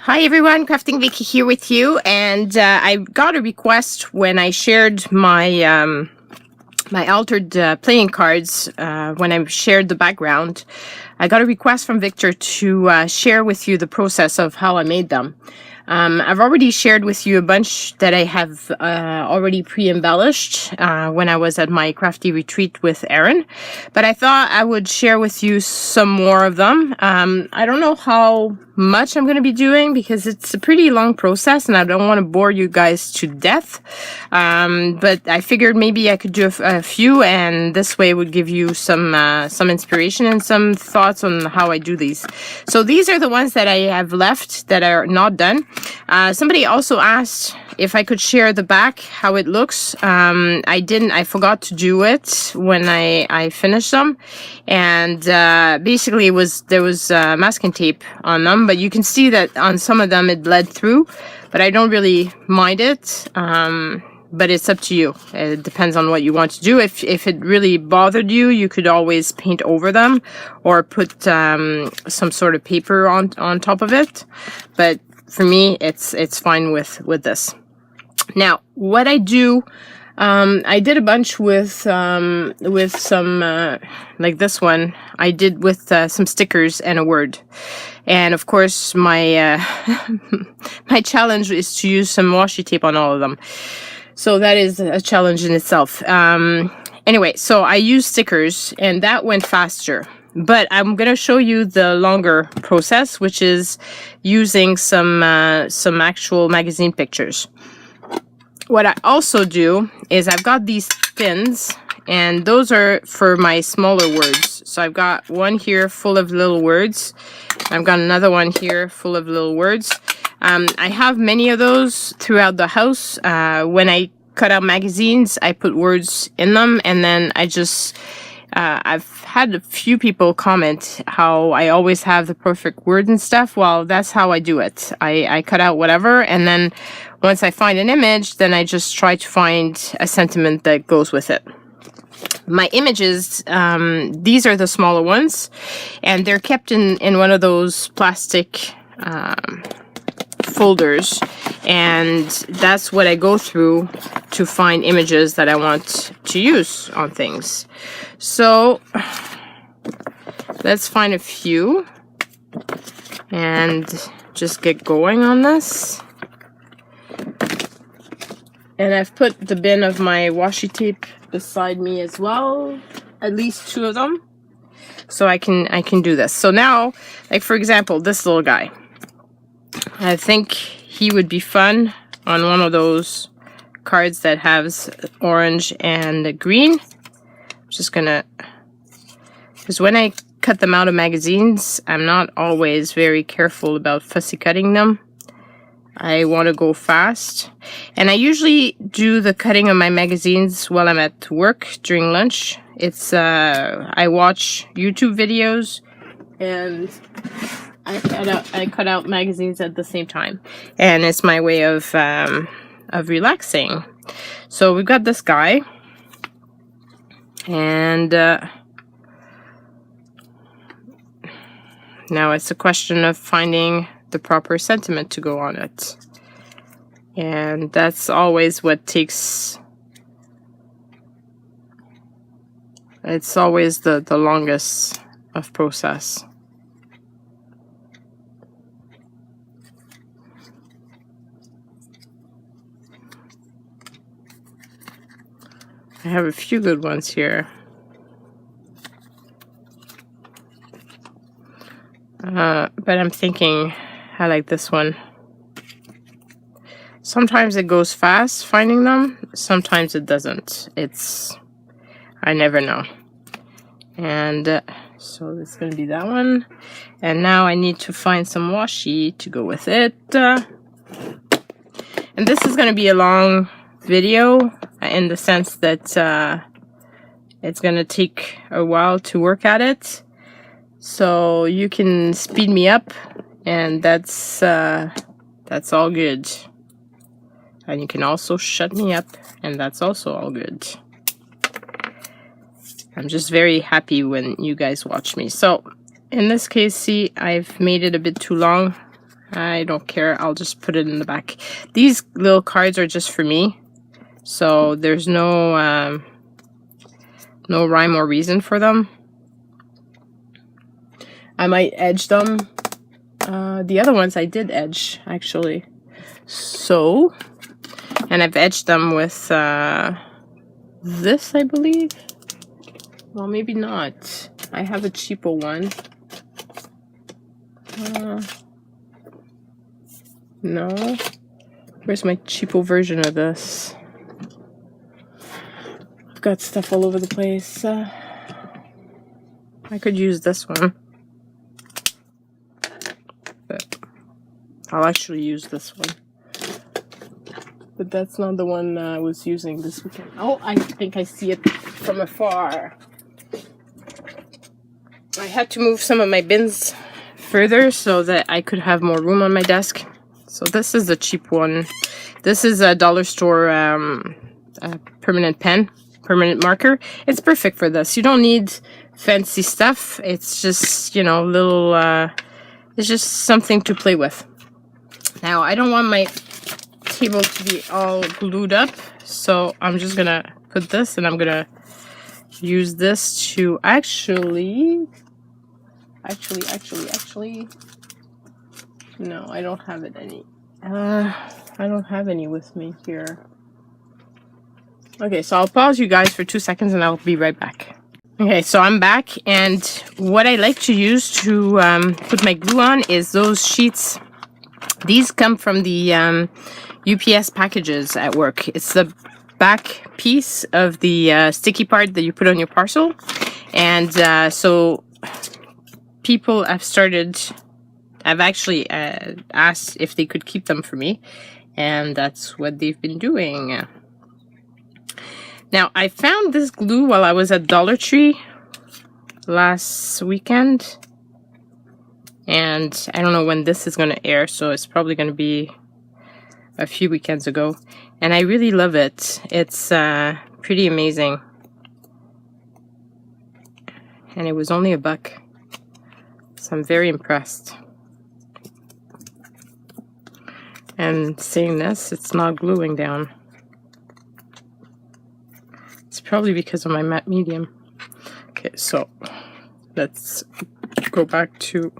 Hi everyone, Crafting Vicky here with you, and I got a request when I shared my my altered playing cards when I shared the background. I got a request from Victor to share with you the process of how I made them. I've already shared with you a bunch that I have already pre-embellished when I was at my crafty retreat with Erin, but I thought I would share with you some more of them. I don't know how much I'm going to be doing because it's a pretty long process and I don't want to bore you guys to death, but I figured maybe I could do a few, and this way would give you some inspiration and some thoughts on how I do these. So these are the ones that I have left that are not done. Somebody also asked if I could share the back, how it looks. I forgot to do it when I finished them, and basically there was masking tape on them, but you can see that on some of them it bled through, but I don't really mind it. But it's up to you. It depends on what you want to do. If it really bothered you, you could always paint over them or put some sort of paper on top of it. But for me, it's fine with this. Now, what I do, I did a bunch with some like this one. I did with some stickers and a word. And of course, my my challenge is to use some washi tape on all of them. So that is a challenge in itself. Anyway, so I used stickers and that went faster. But I'm going to show you the longer process, which is using some actual magazine pictures. What I also do is I've got these pins, and those are for my smaller words. So I've got one here full of little words. I've got another one here full of little words. I have many of those throughout the house. When I cut out magazines, I put words in them, and then I just, I've had a few people comment how I always have the perfect word and stuff. Well, that's how I do it. I cut out whatever, and then once I find an image, then I just try to find a sentiment that goes with it. My images, these are the smaller ones, and they're kept in one of those plastic folders, and that's what I go through to find images that I want to use on things. So let's find a few and just get going on this. And I've put the bin of my washi tape beside me as well, at least two of them, so I can do this. So now, like for example, this little guy, I think he would be fun on one of those cards that has orange and green. I'm just gonna, because when I cut them out of magazines, I'm not always very careful about fussy cutting them. I want to go fast, and I usually do the cutting of my magazines while I'm at work during lunch. It's I watch YouTube videos and I cut out magazines at the same time, and it's my way of relaxing. So we've got this guy, and now it's a question of finding the proper sentiment to go on it, and that's always what takes, it's always the longest of process. I have a few good ones here. But I'm thinking I like this one. Sometimes it goes fast finding them, sometimes it doesn't. I never know. And so it's going to be that one. And now I need to find some washi to go with it. And this is going to be a long video in the sense that it's going to take a while to work at it. So you can speed me up, and that's all good. And you can also shut me up, and that's also all good. I'm just very happy when you guys watch me. So in this case, see, I've made it a bit too long. I don't care. I'll just put it in the back. These little cards are just for me. So there's no no rhyme or reason for them. I might edge them. The other ones I did edge, actually. So, and I've edged them with this, I believe. Well, maybe not. I have a cheaper one. No. Where's my cheapo version of this? I've got stuff all over the place. I could use this one. But I'll actually use this one. But that's not the one I was using this weekend. Oh, I think I see it from afar. I had to move some of my bins further so that I could have more room on my desk. So this is a cheap one. This is a dollar store permanent pen, permanent marker. It's perfect for this. You don't need fancy stuff. It's just, you know, little, it's just something to play with. Now, I don't want my table to be all glued up, so I'm just gonna put this, and I'm gonna use this to actually, no, I don't have it any. I don't have any with me here. Okay, so I'll pause you guys for 2 seconds and I'll be right back. Okay, so I'm back, and what I like to use to put my glue on is those sheets. These come from the UPS packages at work. It's the back piece of the sticky part that you put on your parcel. And so people have started, I've actually asked if they could keep them for me. And that's what they've been doing. Now, I found this glue while I was at Dollar Tree last weekend. And I don't know when this is going to air, so it's probably going to be a few weekends ago. And I really love it. It's pretty amazing. And it was only $1. So I'm very impressed. And seeing this, it's not gluing down. It's probably because of my matte medium. Okay, so let's go back to,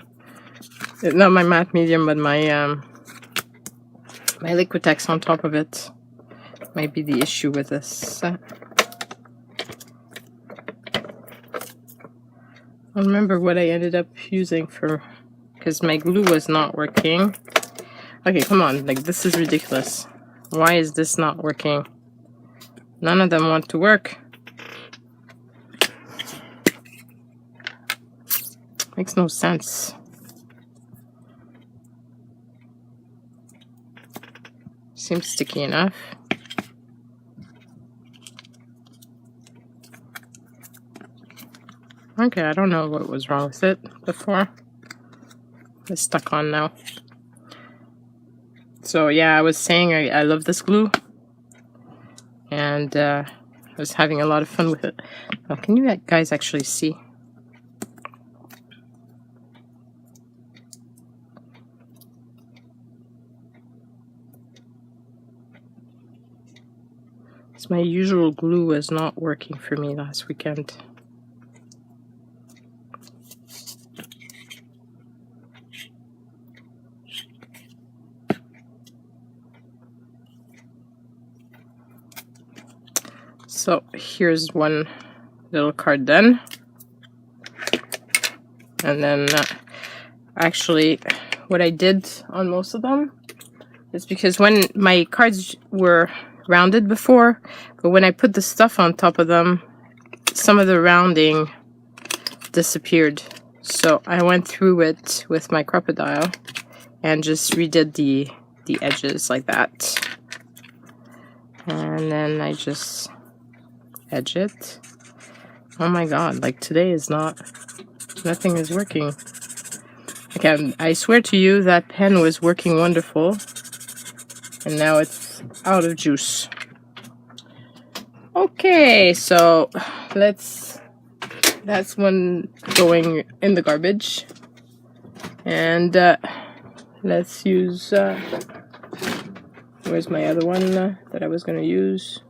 not my matte medium, but my my Liquitex on top of it. Might be the issue with this. I don't remember what I ended up using for, because my glue was not working. Okay, come on, like, this is ridiculous. Why is this not working? None of them want to work. Makes no sense. Seems sticky enough. Okay, I don't know what was wrong with it before. It's stuck on now. So yeah, I was saying I love this glue. And I was having a lot of fun with it. Now, can you guys actually see? My usual glue was not working for me last weekend. So here's one little card done. And then actually what I did on most of them is, because when my cards were rounded before, but when I put the stuff on top of them, some of the rounding disappeared. So I went through it with my crocodile and just redid the edges like that. And then I just edge it. Oh my god, like today is nothing is working. Okay, I swear to you that pen was working wonderful. And now it's out of juice. Okay, so that's one going in the garbage. And let's use, where's my other one that I was going to use?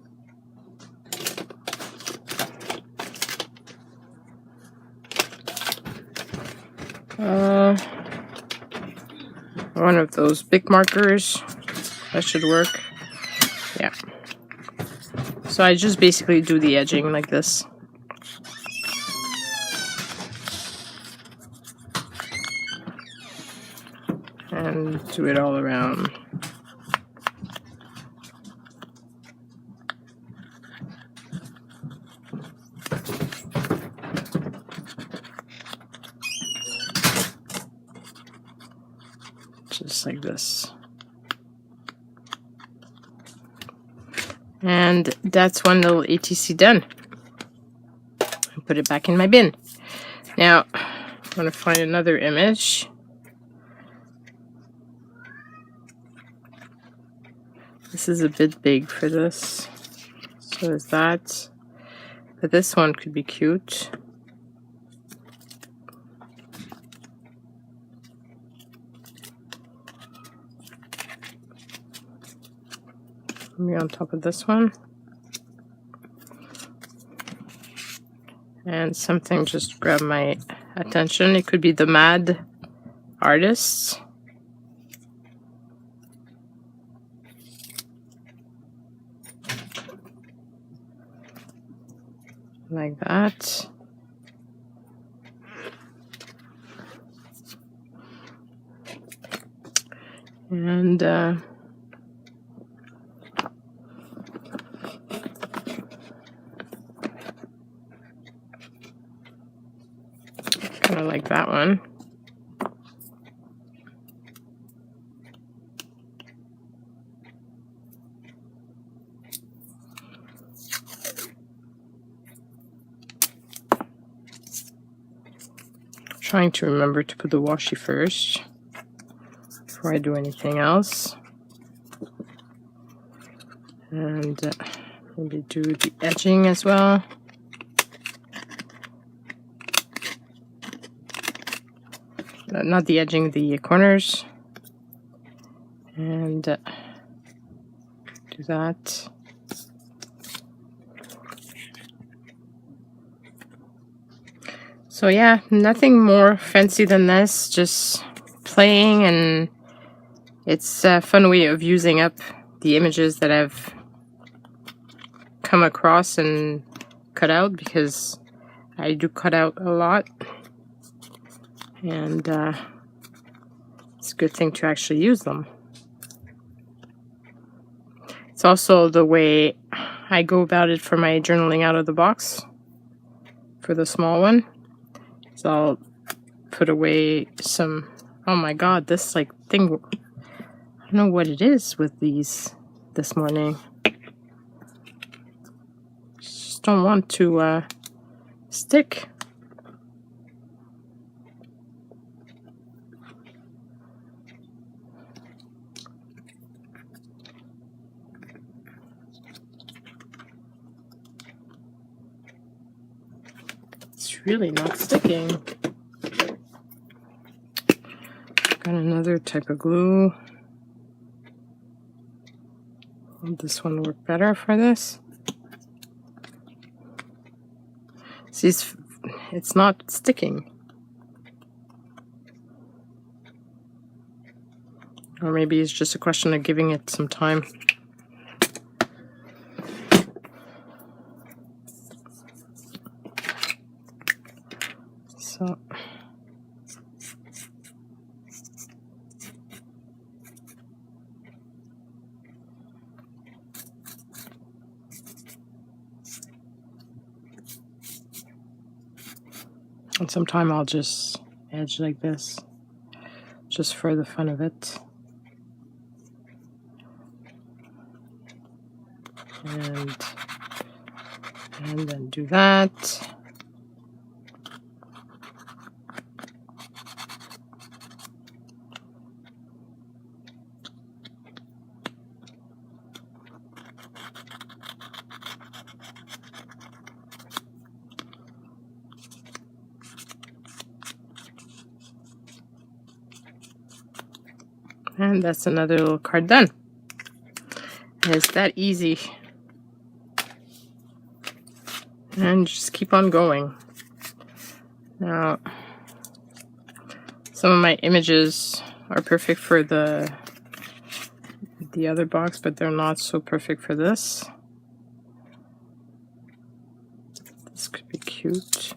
One of those big markers. That should work. Yeah. So I just basically do the edging like this. And do it all around. Just like this. And that's one little ATC done. I'll put it back in my bin. Now, I'm going to find another image. This is a bit big for this. So is that. But this one could be cute. Maybe on top of this one. And something just grabbed my attention. It could be the Mad Artists. Like that. And kind of like that one. Trying to remember to put the washi first before I do anything else. And maybe do the edging as well. Not the edging, the corners. And do that. So yeah, nothing more fancy than this, just playing, and it's a fun way of using up the images that I've come across and cut out, because I do cut out a lot, and it's a good thing to actually use them. It's also the way I go about it for my journaling out of the box for the small one. So I'll put away some, oh my god, this like thing, I don't know what it is with these this morning. Just don't want to stick. It's really not sticking. Got another type of glue. Will this one work better for this? See, it's not sticking. Or maybe it's just a question of giving it some time. So and sometime I'll just edge like this, just for the fun of it. And then do that. And that's another little card done. It's that easy. And just keep on going. Now, some of my images are perfect for the other box, but they're not so perfect for this. This could be cute.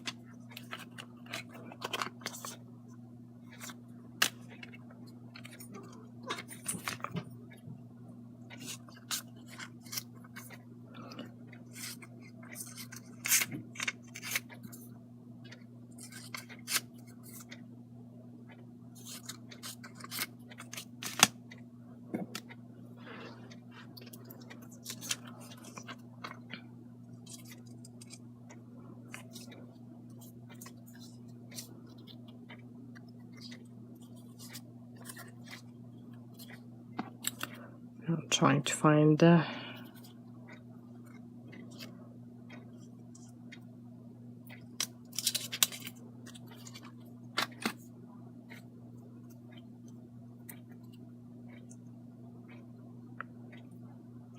I'm trying to find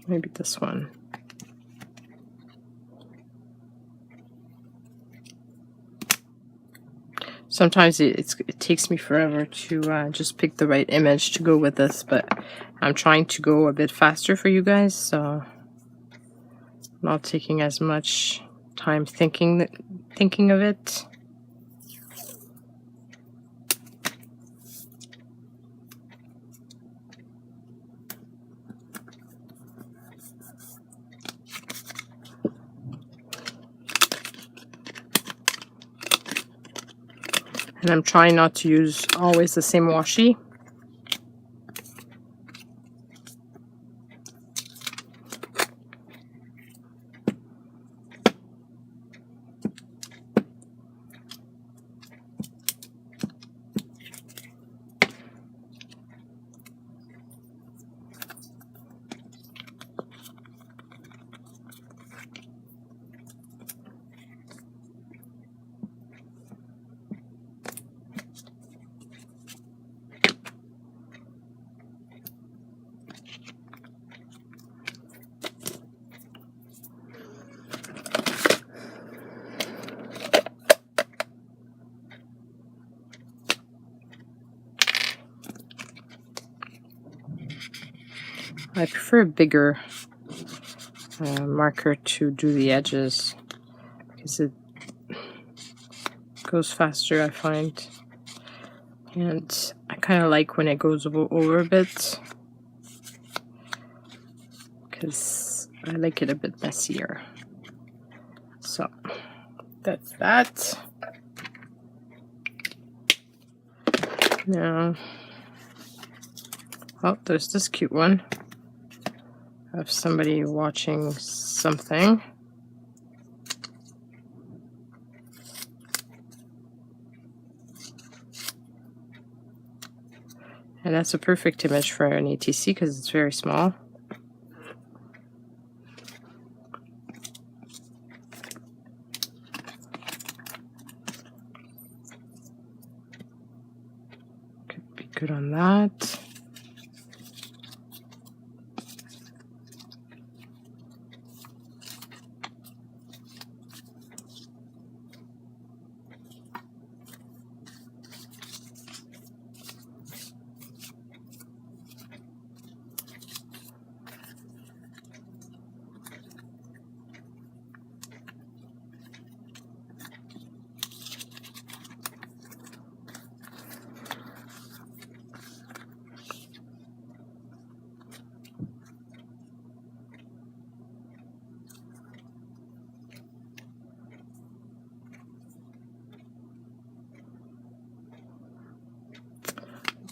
maybe this one. Sometimes it takes me forever to just pick the right image to go with this, but I'm trying to go a bit faster for you guys, so not taking as much time thinking of it. And I'm trying not to use always the same washi. I prefer a bigger marker to do the edges because it goes faster, I find. And I kind of like when it goes over a bit because I like it a bit messier. So that's that. Now, oh, there's this cute one of somebody watching something. And that's a perfect image for an ATC because it's very small. Could be good on that.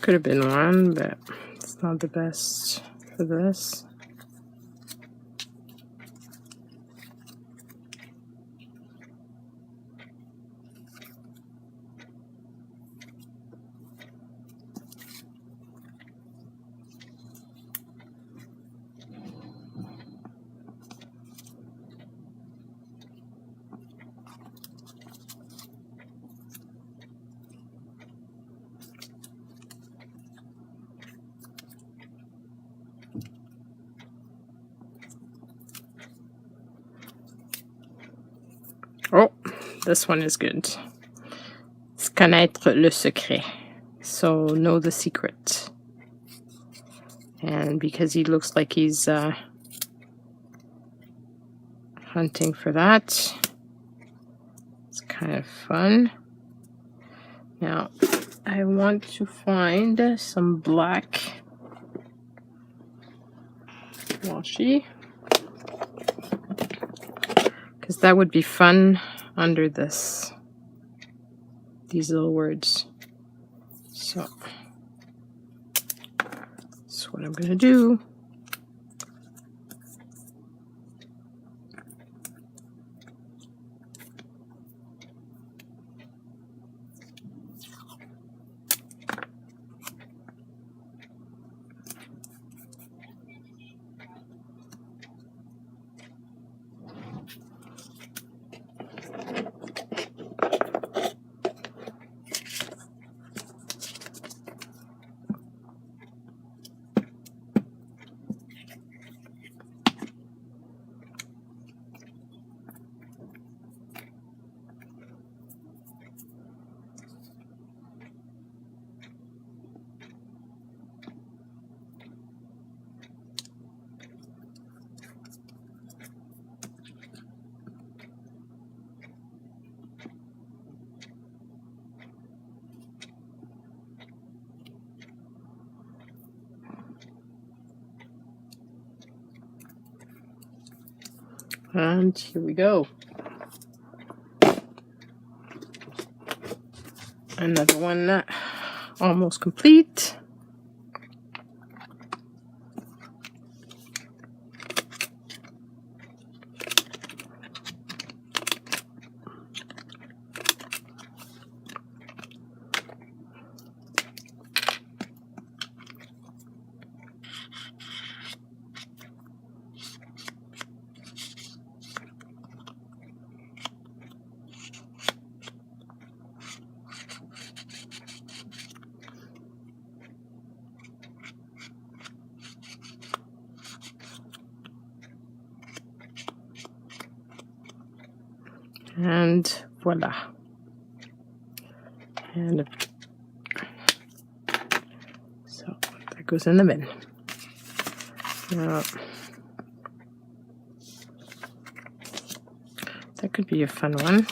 Could have been one, but it's not the best for this. Oh, this one is good. C'est connaître le secret. So know the secret. And because he looks like he's hunting for that, it's kind of fun. Now, I want to find some black washi, because that would be fun under these little words. So that's what I'm going to do. And here we go. Another one almost complete. And voila. And so that goes in the bin. Now, that could be a fun one.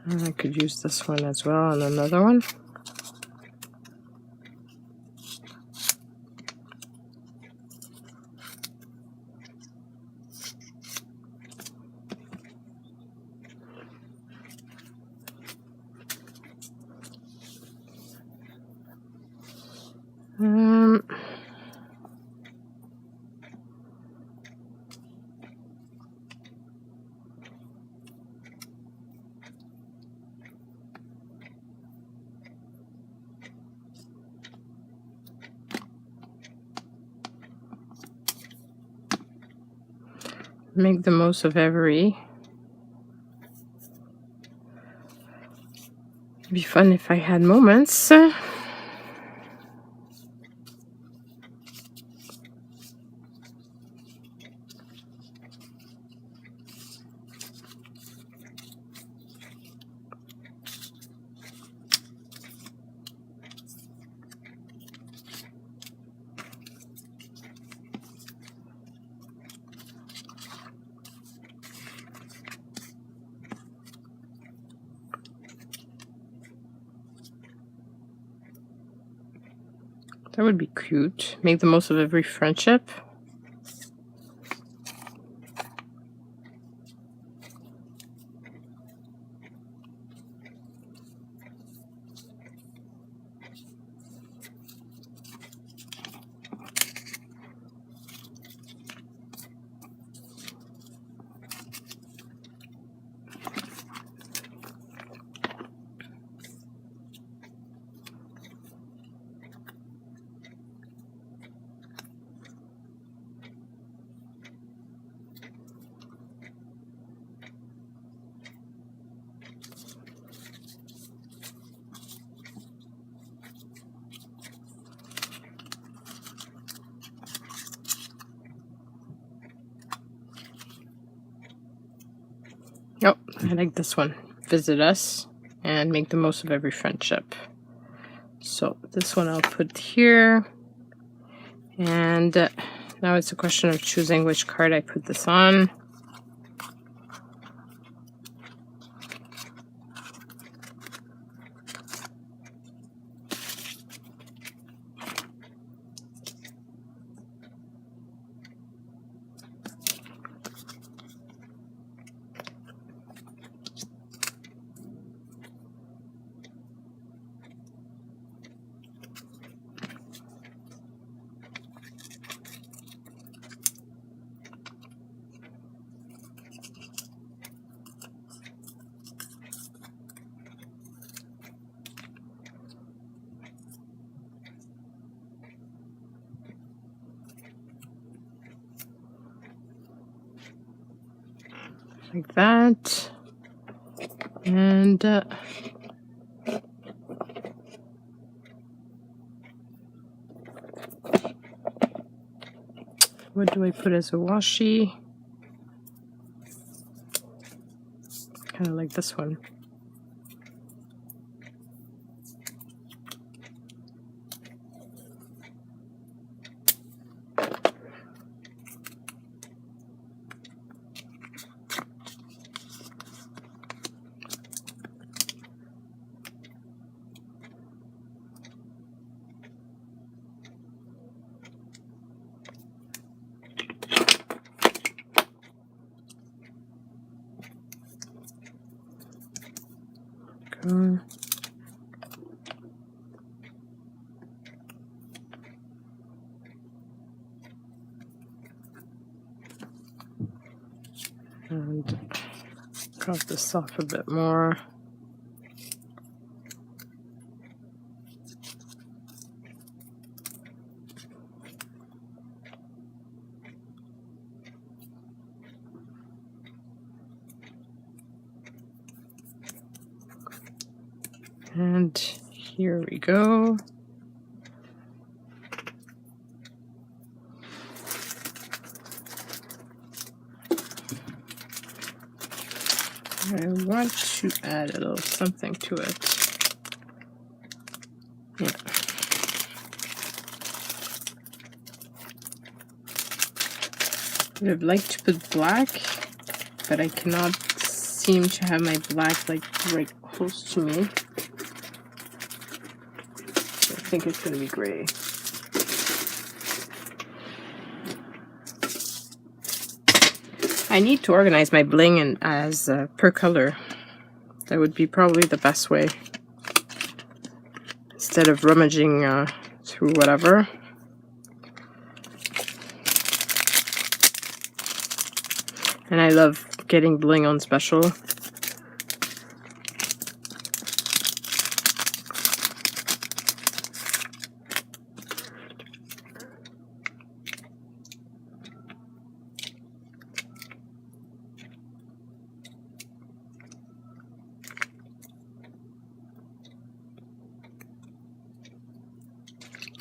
I could use this one as well and another one. Make the most of every. It'd be fun if I had moments. That would be cute. Make the most of every friendship. I like this one. Visit us and make the most of every friendship. So this one I'll put here. And now it's a question of choosing which card I put this on. Like that. And what do I put as a washi? Kind of like this one. Go. And cut this off a bit more. And here we go. I want to add a little something to it. Yeah. I'd like to put black, but I cannot seem to have my black like right close to me. So I think it's going to be gray. I need to organize my bling and as per color. That would be probably the best way. Instead of rummaging through whatever. And I love getting bling on special.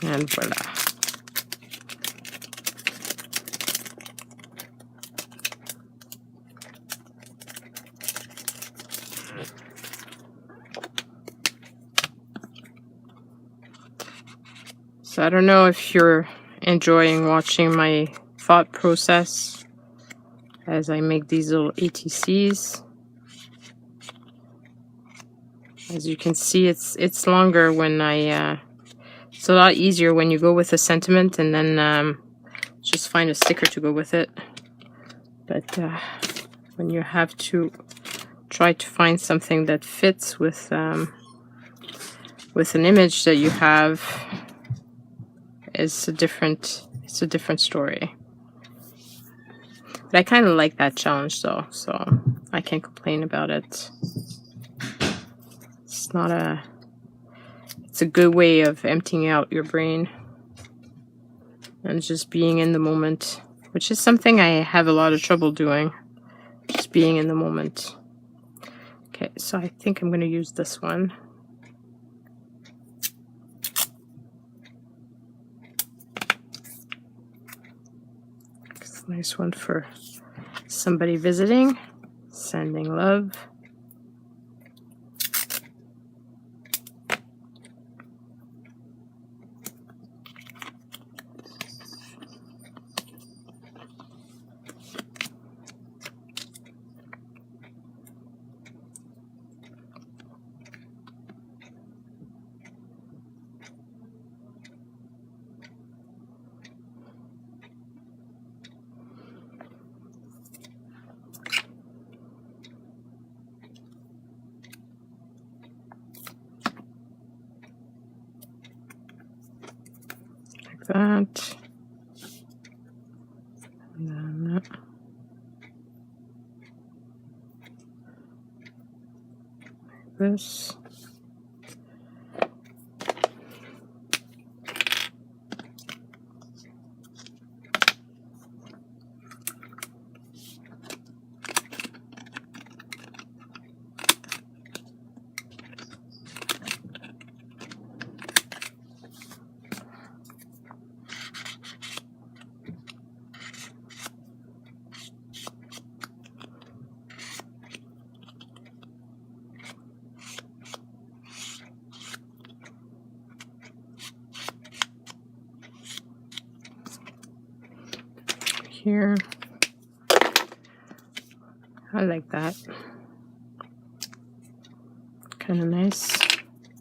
And voila. So I don't know if you're enjoying watching my thought process as I make these little ATCs. As you can see, it's longer when I it's a lot easier when you go with a sentiment and then just find a sticker to go with it. But when you have to try to find something that fits with an image that you have, it's a different story. But I kind of like that challenge though, so I can't complain about it. It's a good way of emptying out your brain and just being in the moment, which is something I have a lot of trouble doing, just being in the moment. Okay, so I think I'm going to use this one. It's a nice one for somebody visiting, sending love. that. And then this. Here. I like that. Kind of nice.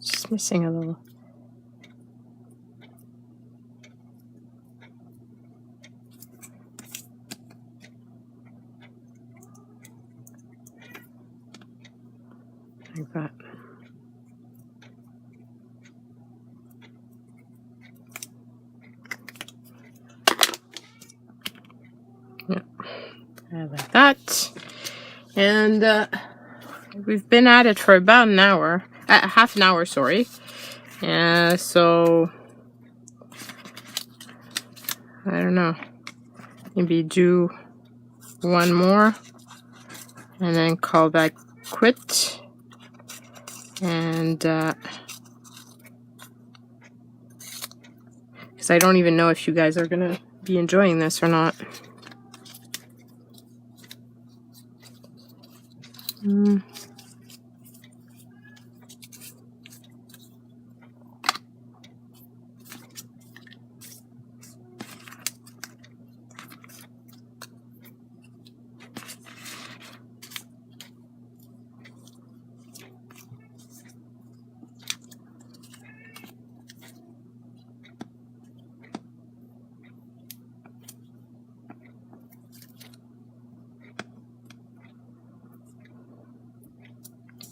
Just missing a little. Like that. Yeah, I like that. And we've been at it for about an hour, half an hour, sorry. So I don't know. Maybe do one more and then call back quit. And because I don't even know if you guys are gonna be enjoying this or not.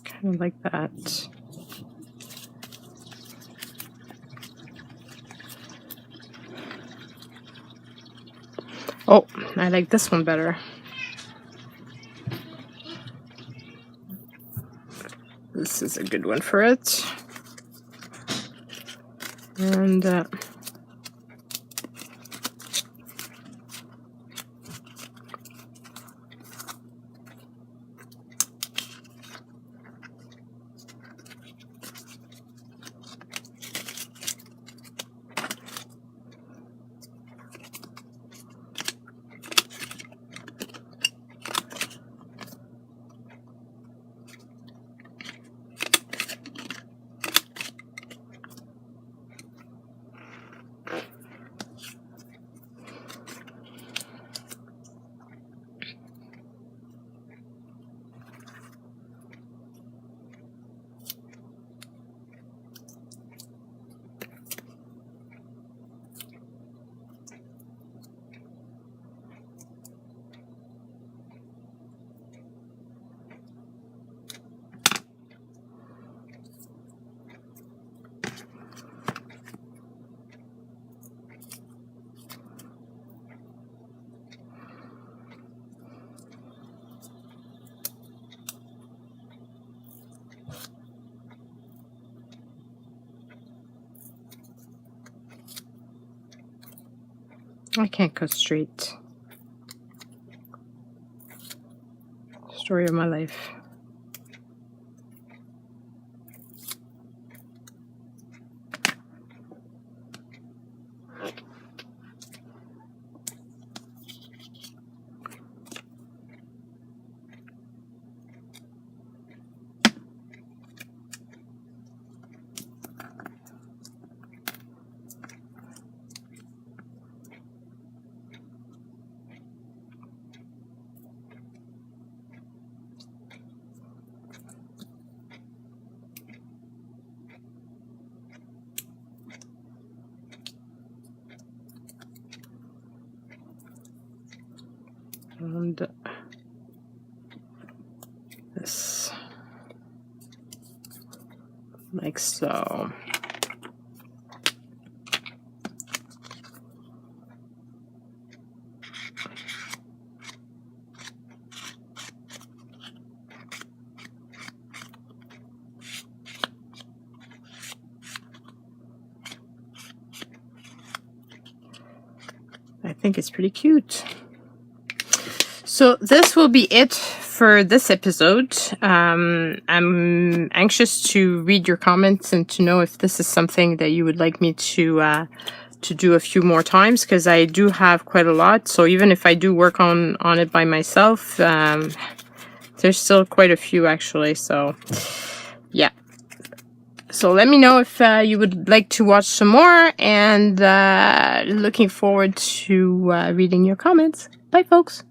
Kind of like that. Oh, I like this one better. This is a good one for it. And I can't go straight. Story of my life. And this, like so. think it's pretty cute. So this will be it for this episode. I'm anxious to read your comments and to know if this is something that you would like me to do a few more times, because I do have quite a lot. So even if I do work on it by myself, there's still quite a few actually. So yeah. So let me know if you would like to watch some more, and looking forward to reading your comments. Bye, folks.